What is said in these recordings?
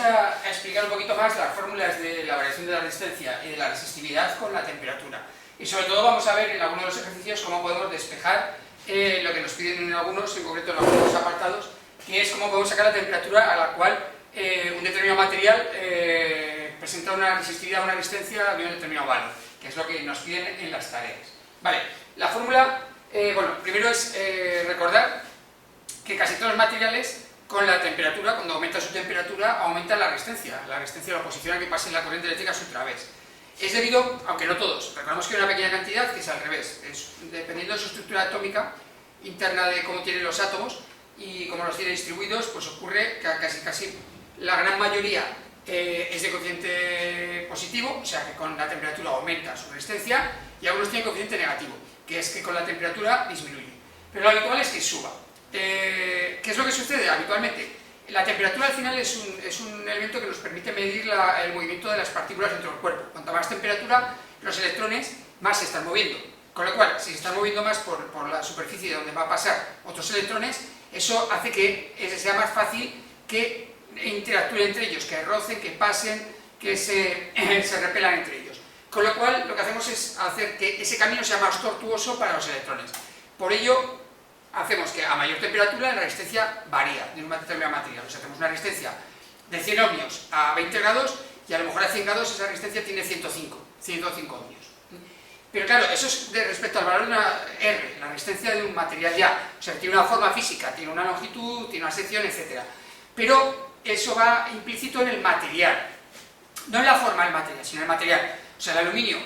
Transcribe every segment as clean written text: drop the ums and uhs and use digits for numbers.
a explicar un poquito más las fórmulas de la variación de la resistencia y de la resistividad con la temperatura. Y sobre todo vamos a ver en algunos de los ejercicios cómo podemos despejar lo que nos piden en algunos, en concreto en algunos apartados, que es cómo podemos sacar la temperatura a la cual un determinado material presenta una resistividad, una resistencia de un determinado valor, que es lo que nos piden en las tareas. Vale, la fórmula, bueno, primero es recordar que casi todos los materiales con la temperatura, cuando aumenta su temperatura, aumenta la resistencia, la oposición a que pase la corriente eléctrica a su través. Es debido, aunque no todos, recordamos que hay una pequeña cantidad que es al revés, dependiendo de su estructura atómica interna, de cómo tienen los átomos y cómo los tiene distribuidos, pues ocurre que casi la gran mayoría es de coeficiente positivo, o sea que con la temperatura aumenta su resistencia, y algunos tienen coeficiente negativo, que es que con la temperatura disminuye. Pero lo habitual es que suba. ¿Qué es lo que sucede habitualmente? La temperatura al final es un elemento que nos permite medir el movimiento de las partículas dentro del cuerpo. Cuanto más temperatura, los electrones más se están moviendo. Con lo cual, si se están moviendo más por la superficie donde va a pasar otros electrones, eso hace que sea más fácil que interactúen entre ellos, que rocen, que pasen, que se repelan entre ellos. Con lo cual, lo que hacemos es hacer que ese camino sea más tortuoso para los electrones. Por ello, hacemos que a mayor temperatura la resistencia varía de un determinado material. O sea, tenemos una resistencia de 100 ohmios a 20 grados y a lo mejor a 100 grados esa resistencia tiene 105 ohmios. Pero claro, eso es respecto al valor de una R, la resistencia de un material ya. O sea, tiene una forma física, tiene una longitud, tiene una sección, etc. Pero eso va implícito en el material. No en la forma del material, sino en el material. O sea, el aluminio,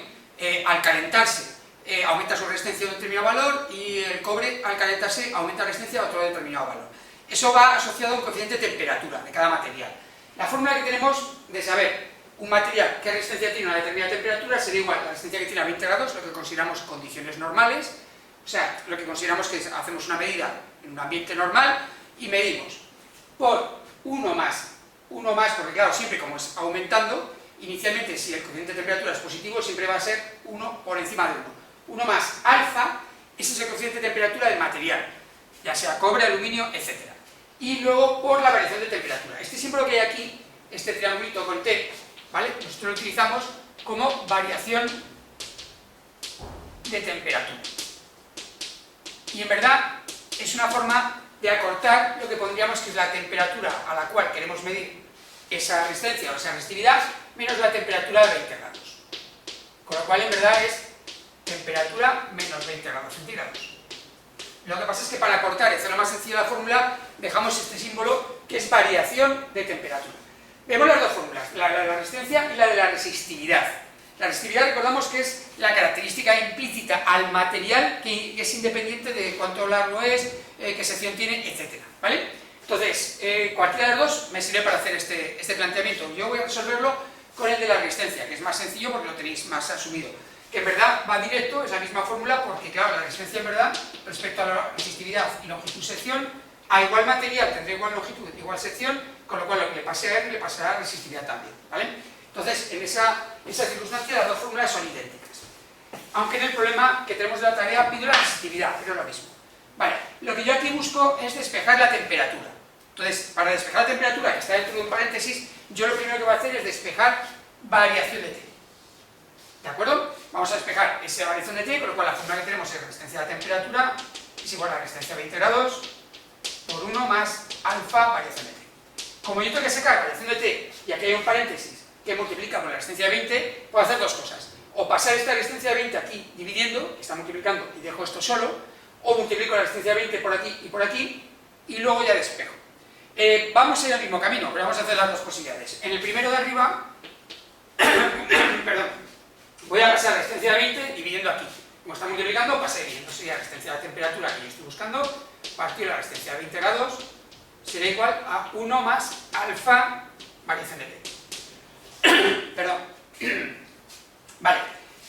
al calentarse, aumenta su resistencia a un determinado valor, y el cobre, al calentarse, aumenta la resistencia a otro determinado valor. Eso va asociado a un coeficiente de temperatura de cada material. La fórmula que tenemos de saber un material qué resistencia tiene a una determinada temperatura sería igual a la resistencia que tiene a 20 grados, lo que consideramos condiciones normales, o sea, lo que consideramos que hacemos una medida en un ambiente normal y medimos por 1 más, porque claro, siempre como es aumentando, inicialmente si el coeficiente de temperatura es positivo, siempre va a ser 1 por encima de 1. 1 más alfa, ese es el coeficiente de temperatura del material, ya sea cobre, aluminio, etc. Y luego por la variación de temperatura. Este símbolo que hay aquí, este triangulito con T, ¿vale? Nosotros lo utilizamos como variación de temperatura. Y en verdad es una forma de acortar lo que pondríamos que es la temperatura a la cual queremos medir esa resistencia o esa resistividad menos la temperatura de 20 grados. Con lo cual en verdad es temperatura menos 20 grados centígrados. Lo que pasa es que para acortar y hacerlo más sencilla la fórmula, dejamos este símbolo que es variación de temperatura. Vemos las dos fórmulas, la de la resistencia y la de la resistividad. La resistividad recordamos que es la característica implícita al material que es independiente de cuánto largo es, qué sección tiene, etc. ¿Vale? Entonces, cualquiera de los dos me sirve para hacer este planteamiento. Yo voy a resolverlo con el de la resistencia, que es más sencillo porque lo tenéis más asumido. Que en verdad va directo, es la misma fórmula, porque claro, la resistencia en verdad, respecto a la resistividad y longitud sección, a igual material tendrá igual longitud, igual sección, con lo cual lo que le pase a R le pasará a resistividad también, ¿vale? Entonces, en esa circunstancia las dos fórmulas son idénticas. Aunque en el problema que tenemos de la tarea pido la resistividad, pero es lo mismo. Vale, lo que yo aquí busco es despejar la temperatura. Entonces, para despejar la temperatura, que está dentro de un paréntesis, yo lo primero que voy a hacer es despejar variación de T. ¿De acuerdo? Vamos a despejar esa variación de T, con lo cual la fórmula que tenemos es resistencia a la temperatura es igual a la resistencia a 20 grados por 1 más alfa variación de T. Como yo tengo que sacar variación de T y aquí hay un paréntesis que multiplica por la resistencia de 20, puedo hacer dos cosas. O pasar esta resistencia de 20 aquí dividiendo, que está multiplicando y dejo esto solo, o multiplico la resistencia de 20 por aquí y luego ya despejo. Vamos a ir al mismo camino, pero vamos a hacer las dos posibilidades. En el primero de arriba, perdón, voy a pasar la resistencia de 20 dividiendo aquí. Como está multiplicando, pasé dividiendo. Sería la resistencia de la temperatura que yo estoy buscando, partido de la resistencia de 20 grados, será igual a 1 más alfa variación de T. Perdón. Vale,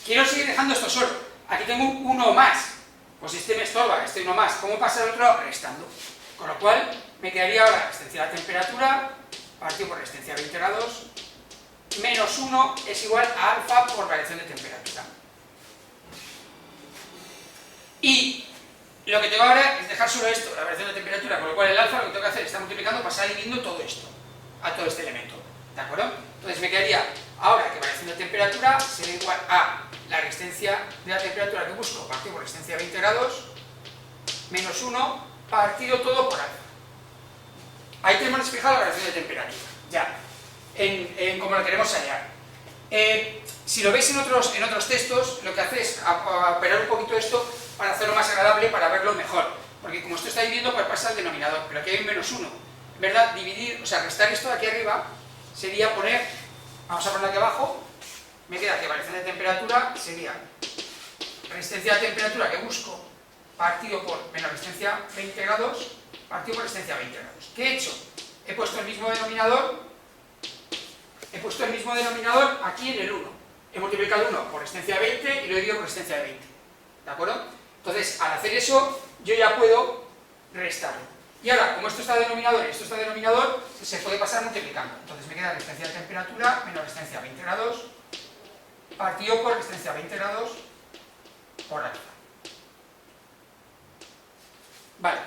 quiero seguir dejando esto solo. Aquí tengo un 1 más. Pues este me estorba, este 1 más. ¿Cómo pasa el otro? Restando. Con lo cual, me quedaría ahora resistencia de la temperatura, partido por resistencia de 20 grados, menos 1 es igual a alfa por variación de temperatura. Y lo que tengo ahora es dejar solo esto, la variación de temperatura, con lo cual el alfa lo que tengo que hacer está multiplicando, pasar dividiendo todo esto, a todo este elemento. ¿De acuerdo? Entonces me quedaría, ahora que variación de temperatura será igual a la resistencia de la temperatura que busco partido por resistencia de 20 grados menos 1 partido todo por alfa. Ahí tenemos despejado la variación de temperatura, ya, como lo queremos hallar. Si lo veis en otros textos, lo que hace es operar un poquito esto para hacerlo más agradable, para verlo mejor. Porque como esto está dividiendo, pues pasa al denominador, pero aquí hay un menos 1. En verdad, dividir, o sea, restar esto de aquí arriba sería poner, vamos a ponerlo aquí abajo, me queda que variación de temperatura sería resistencia de temperatura que busco partido por menos resistencia 20 grados partido por resistencia 20 grados. ¿Qué he hecho? He puesto el mismo denominador aquí en el 1. He multiplicado 1 por resistencia de 20 y lo he dividido por resistencia de 20. ¿De acuerdo? Entonces, al hacer eso, yo ya puedo restarlo. Y ahora, como esto está denominador y esto está denominador, se puede pasar multiplicando. Entonces me queda resistencia de temperatura menos resistencia a 20 grados partido por resistencia a 20 grados por alfa. Vale,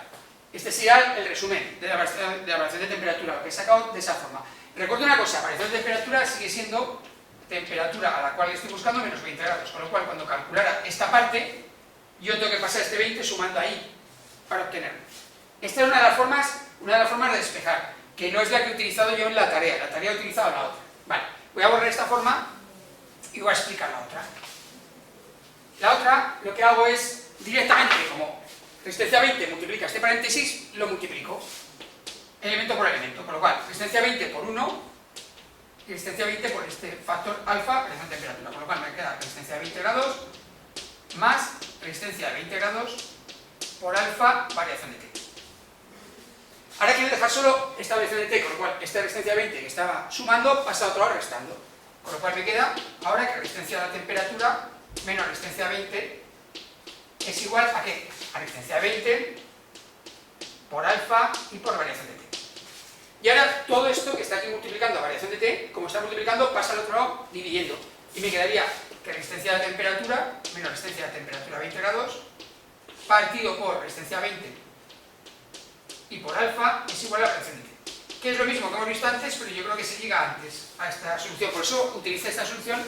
este sería el resumen de la variación de temperatura, lo que he sacado de esa forma. Recuerdo una cosa, variación de temperatura sigue siendo temperatura a la cual estoy buscando menos 20 grados, con lo cual cuando calculara esta parte, yo tengo que pasar este 20 sumando ahí para obtenerlo. Esta es una de las formas de despejar, que no es la que he utilizado yo en la tarea he utilizado la otra. Vale, voy a borrar esta forma y voy a explicar la otra. La otra, lo que hago es directamente, como resistencia 20 multiplica este paréntesis, lo multiplico, elemento por elemento, con lo cual, resistencia 20 por 1, y resistencia 20 por este factor alfa, variación de temperatura, con lo cual me queda resistencia de 20 grados, más resistencia de 20 grados por alfa, variación de t. Ahora quiero dejar solo esta variación de t, con lo cual esta resistencia 20 que estaba sumando pasa a otro lado restando. Con lo cual me queda ahora que resistencia de la temperatura menos resistencia 20 es igual a ¿qué? A resistencia 20 por alfa y por variación de t. Y ahora todo esto que está aquí multiplicando a variación de t, como está multiplicando, pasa al otro lado dividiendo. Y me quedaría que resistencia de la temperatura menos resistencia de la temperatura 20 grados partido por resistencia 20 y por alfa es igual a la variación de t. Que es lo mismo que hemos visto antes, pero yo creo que se llega antes a esta solución. Por eso utilicé esta solución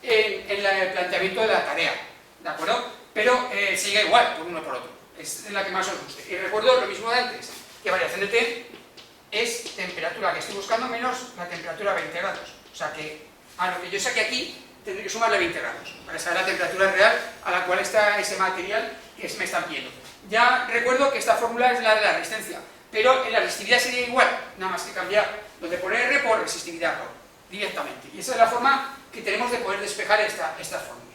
en el planteamiento de la tarea, ¿de acuerdo? Pero se llega igual por uno por otro. Es la que más os guste. Y recuerdo lo mismo de antes, que variación de t es temperatura que estoy buscando menos la temperatura 20 grados. O sea que a lo que yo saque aquí tendré que sumarle 20 grados para saber la temperatura real a la cual está ese material que me están pidiendo. Ya recuerdo que esta fórmula es la de la resistencia, pero en la resistividad sería igual, nada más que cambiar lo de poner R por resistividad directamente. Y esa es la forma que tenemos de poder despejar esta fórmula.